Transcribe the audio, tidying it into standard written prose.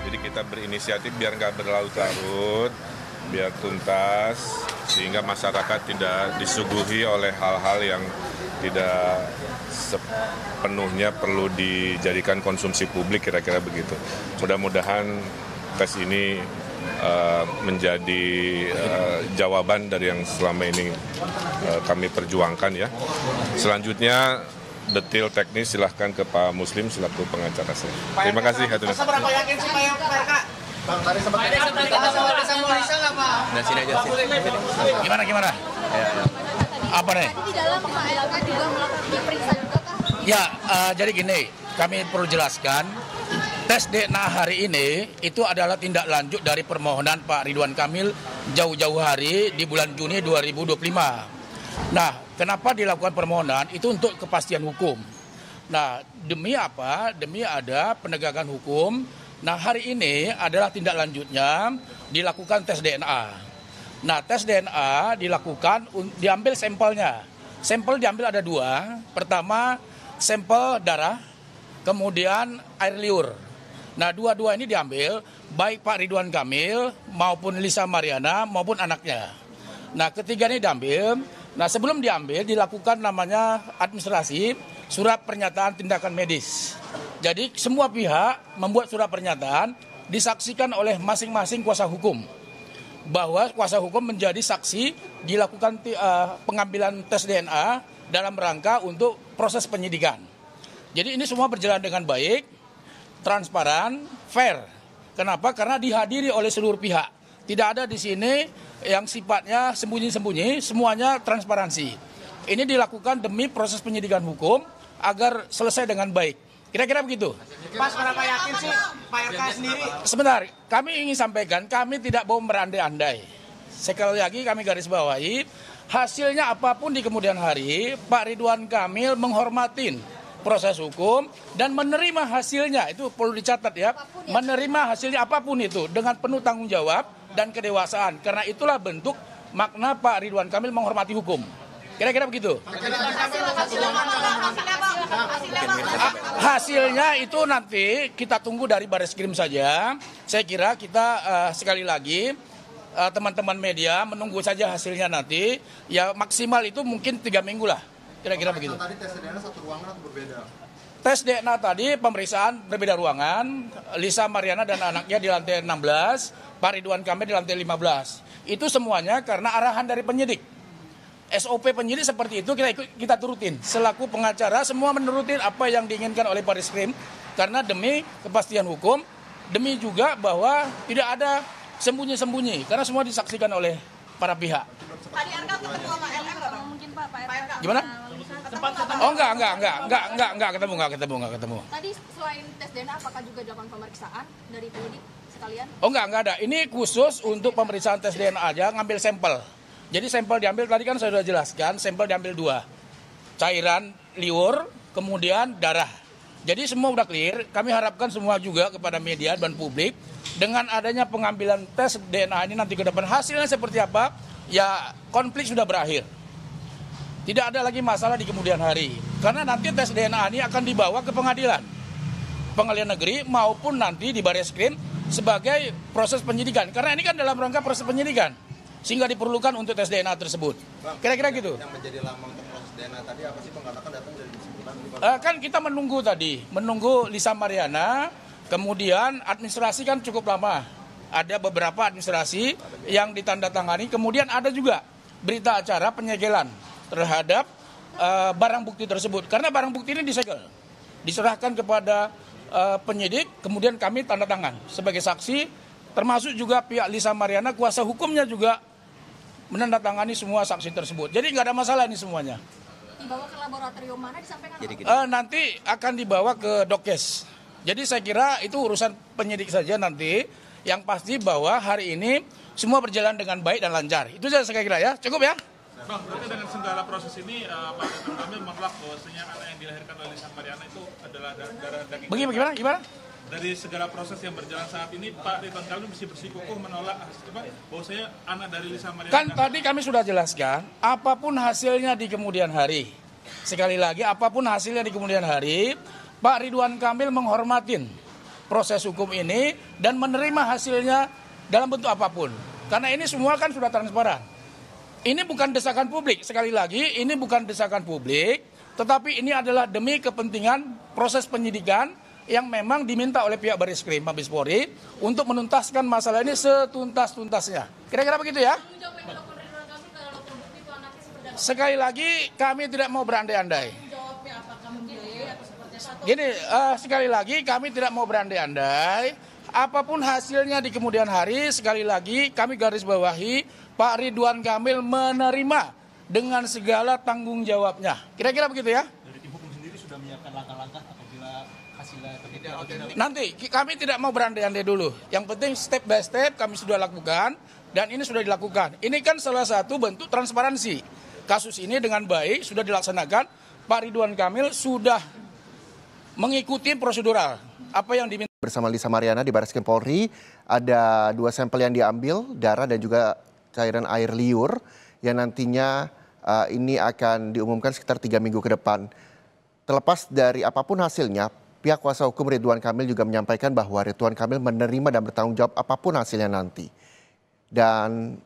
Jadi kita berinisiatif biar nggak berlarut-larut, biar tuntas, sehingga masyarakat tidak disuguhi oleh hal-hal yang tidak sepenuhnya perlu dijadikan konsumsi publik, kira-kira begitu. Mudah-mudahan tes ini menjadi jawaban dari yang selama ini kami perjuangkan ya. Selanjutnya detail teknis silahkan ke Pak Muslim selaku pengacara saya. Terima kasih. Seberapa yakin sih Pak RK? Bang, tadi sempat sama Lisa nggak Pak? Nah, sini aja sih. Gimana? Apa nih? Di dalam Pak RK juga melakukan diperiksa juga kah? Ya, jadi gini, kami perlu jelaskan, tes DNA hari ini itu adalah tindak lanjut dari permohonan Pak Ridwan Kamil jauh-jauh hari di bulan Juni 2025. Nah, kenapa dilakukan permohonan? Itu untuk kepastian hukum. Nah, demi apa? Demi ada penegakan hukum. Nah, hari ini adalah tindak lanjutnya dilakukan tes DNA. Nah, tes DNA dilakukan, diambil sampelnya. Sampel diambil ada dua. Pertama, sampel darah, kemudian air liur. Nah, dua-dua ini diambil, baik Pak Ridwan Kamil maupun Lisa Mariana maupun anaknya. Nah, ketiga ini diambil. Nah, sebelum diambil dilakukan namanya administrasi surat pernyataan tindakan medis. Jadi semua pihak membuat surat pernyataan disaksikan oleh masing-masing kuasa hukum. Bahwa kuasa hukum menjadi saksi dilakukan pengambilan tes DNA dalam rangka untuk proses penyidikan. Jadi ini semua berjalan dengan baik, transparan, fair. Kenapa? Karena dihadiri oleh seluruh pihak. Tidak ada di sini yang sifatnya sembunyi-sembunyi, semuanya transparansi. Ini dilakukan demi proses penyidikan hukum agar selesai dengan baik. Kira-kira begitu. Pas berapa yakin sih Pak RK sendiri? Sebentar, kami ingin sampaikan, kami tidak mau berandai-andai. Sekali lagi kami garis bawahi, hasilnya apapun di kemudian hari, Pak Ridwan Kamil menghormatin proses hukum dan menerima hasilnya, itu perlu dicatat ya, menerima hasilnya apapun itu dengan penuh tanggung jawab dan kedewasaan. Karena itulah bentuk makna Pak Ridwan Kamil menghormati hukum. Kira-kira begitu. Hasilnya itu nanti kita tunggu dari Bareskrim saja. Saya kira kita sekali lagi teman-teman media menunggu saja hasilnya nanti. Ya maksimal itu mungkin 3 minggu lah. Kira-kira begitu. Tadi tes DNA satu ruangan atau berbeda? Tes DNA tadi pemeriksaan berbeda ruangan. Lisa Mariana dan anaknya di lantai 16, Pak Ridwan Kamil di lantai 15. Itu semuanya karena arahan dari penyidik. SOP penyidik seperti itu kita turutin. Selaku pengacara semua menurutin apa yang diinginkan oleh Bareskrim karena demi kepastian hukum, demi juga bahwa tidak ada sembunyi-sembunyi karena semua disaksikan oleh para pihak. Tadi RK ketemu sama LM nggak Bang? Mungkin Pak RK. Gimana? Oh enggak ketemu. Tadi selain tes DNA apakah juga dilakukan pemeriksaan dari penyidik sekalian? Oh enggak ada. Ini khusus untuk pemeriksaan tes DNA aja, ngambil sampel. Jadi sampel diambil tadi kan saya sudah jelaskan, sampel diambil 2. Cairan liur, kemudian darah. Jadi semua udah clear. Kami harapkan semua juga kepada media dan publik dengan adanya pengambilan tes DNA ini nanti ke depan hasilnya seperti apa, ya konflik sudah berakhir. Tidak ada lagi masalah di kemudian hari. Karena nanti tes DNA ini akan dibawa ke pengadilan negeri maupun nanti di Bareskrim sebagai proses penyidikan. Karena ini kan dalam rangka proses penyidikan. Sehingga diperlukan untuk tes DNA tersebut. Kira-kira gitu. Yang menjadi lama untuk proses DNA tadi apa sih pengatakan datang dari disebutkan? Kan kita menunggu Lisa Mariana, kemudian administrasi kan cukup lama. Ada beberapa administrasi yang ditandatangani, kemudian ada juga berita acara penyegelan terhadap barang bukti tersebut. Karena barang bukti ini disegel, diserahkan kepada penyidik, kemudian kami tanda tangan sebagai saksi, termasuk juga pihak Lisa Mariana, kuasa hukumnya juga menandatangani semua saksi tersebut. Jadi nggak ada masalah ini semuanya. Dibawa ke laboratorium mana disampaikan? Nanti akan dibawa ke Dokes. Jadi saya kira itu urusan penyidik saja nanti. Yang pasti bahwa hari ini semua berjalan dengan baik dan lancar. Itu saja saya kira ya. Cukup ya? Bang, berarti dengan segala proses ini Pak Ridwan Kamil menolak bahwasanya anak yang dilahirkan oleh Lisa Mariana itu adalah darah daging. Gimana? Dari segala proses yang berjalan saat ini, Pak Ridwan Kamil mesti bersikukuh menolak bahwasanya anak dari Lisa Mariana. Kan tadi kami sudah jelaskan, apapun hasilnya di kemudian hari. Sekali lagi, apapun hasilnya di kemudian hari, Pak Ridwan Kamil menghormatin proses hukum ini dan menerima hasilnya dalam bentuk apapun. Karena ini semua kan sudah transparan. Ini bukan desakan publik, sekali lagi ini bukan desakan publik, tetapi ini adalah demi kepentingan proses penyidikan yang memang diminta oleh pihak Barreskrim Mabes Polri untuk menuntaskan masalah ini setuntas-tuntasnya. Kira-kira begitu ya? Sekali lagi kami tidak mau berandai-andai. Gini, sekali lagi kami tidak mau berandai-andai. Apapun hasilnya di kemudian hari, sekali lagi kami garis bawahi Pak Ridwan Kamil menerima dengan segala tanggung jawabnya. Kira-kira begitu ya? Dari tim hukum sendiri sudah menyiapkan langkah-langkah apabila hasilnya tidak otentik. Nanti kami tidak mau berandai-andai dulu. Yang penting step by step kami sudah lakukan dan ini sudah dilakukan. Ini kan salah satu bentuk transparansi. Kasus ini dengan baik sudah dilaksanakan. Pak Ridwan Kamil sudah mengikuti prosedural apa yang diminta. Bersama Lisa Mariana di Barreskrim Polri, ada 2 sampel yang diambil, darah dan juga cairan air liur yang nantinya ini akan diumumkan sekitar 3 minggu ke depan. Terlepas dari apapun hasilnya, pihak kuasa hukum Ridwan Kamil juga menyampaikan bahwa Ridwan Kamil menerima dan bertanggung jawab apapun hasilnya nanti. Dan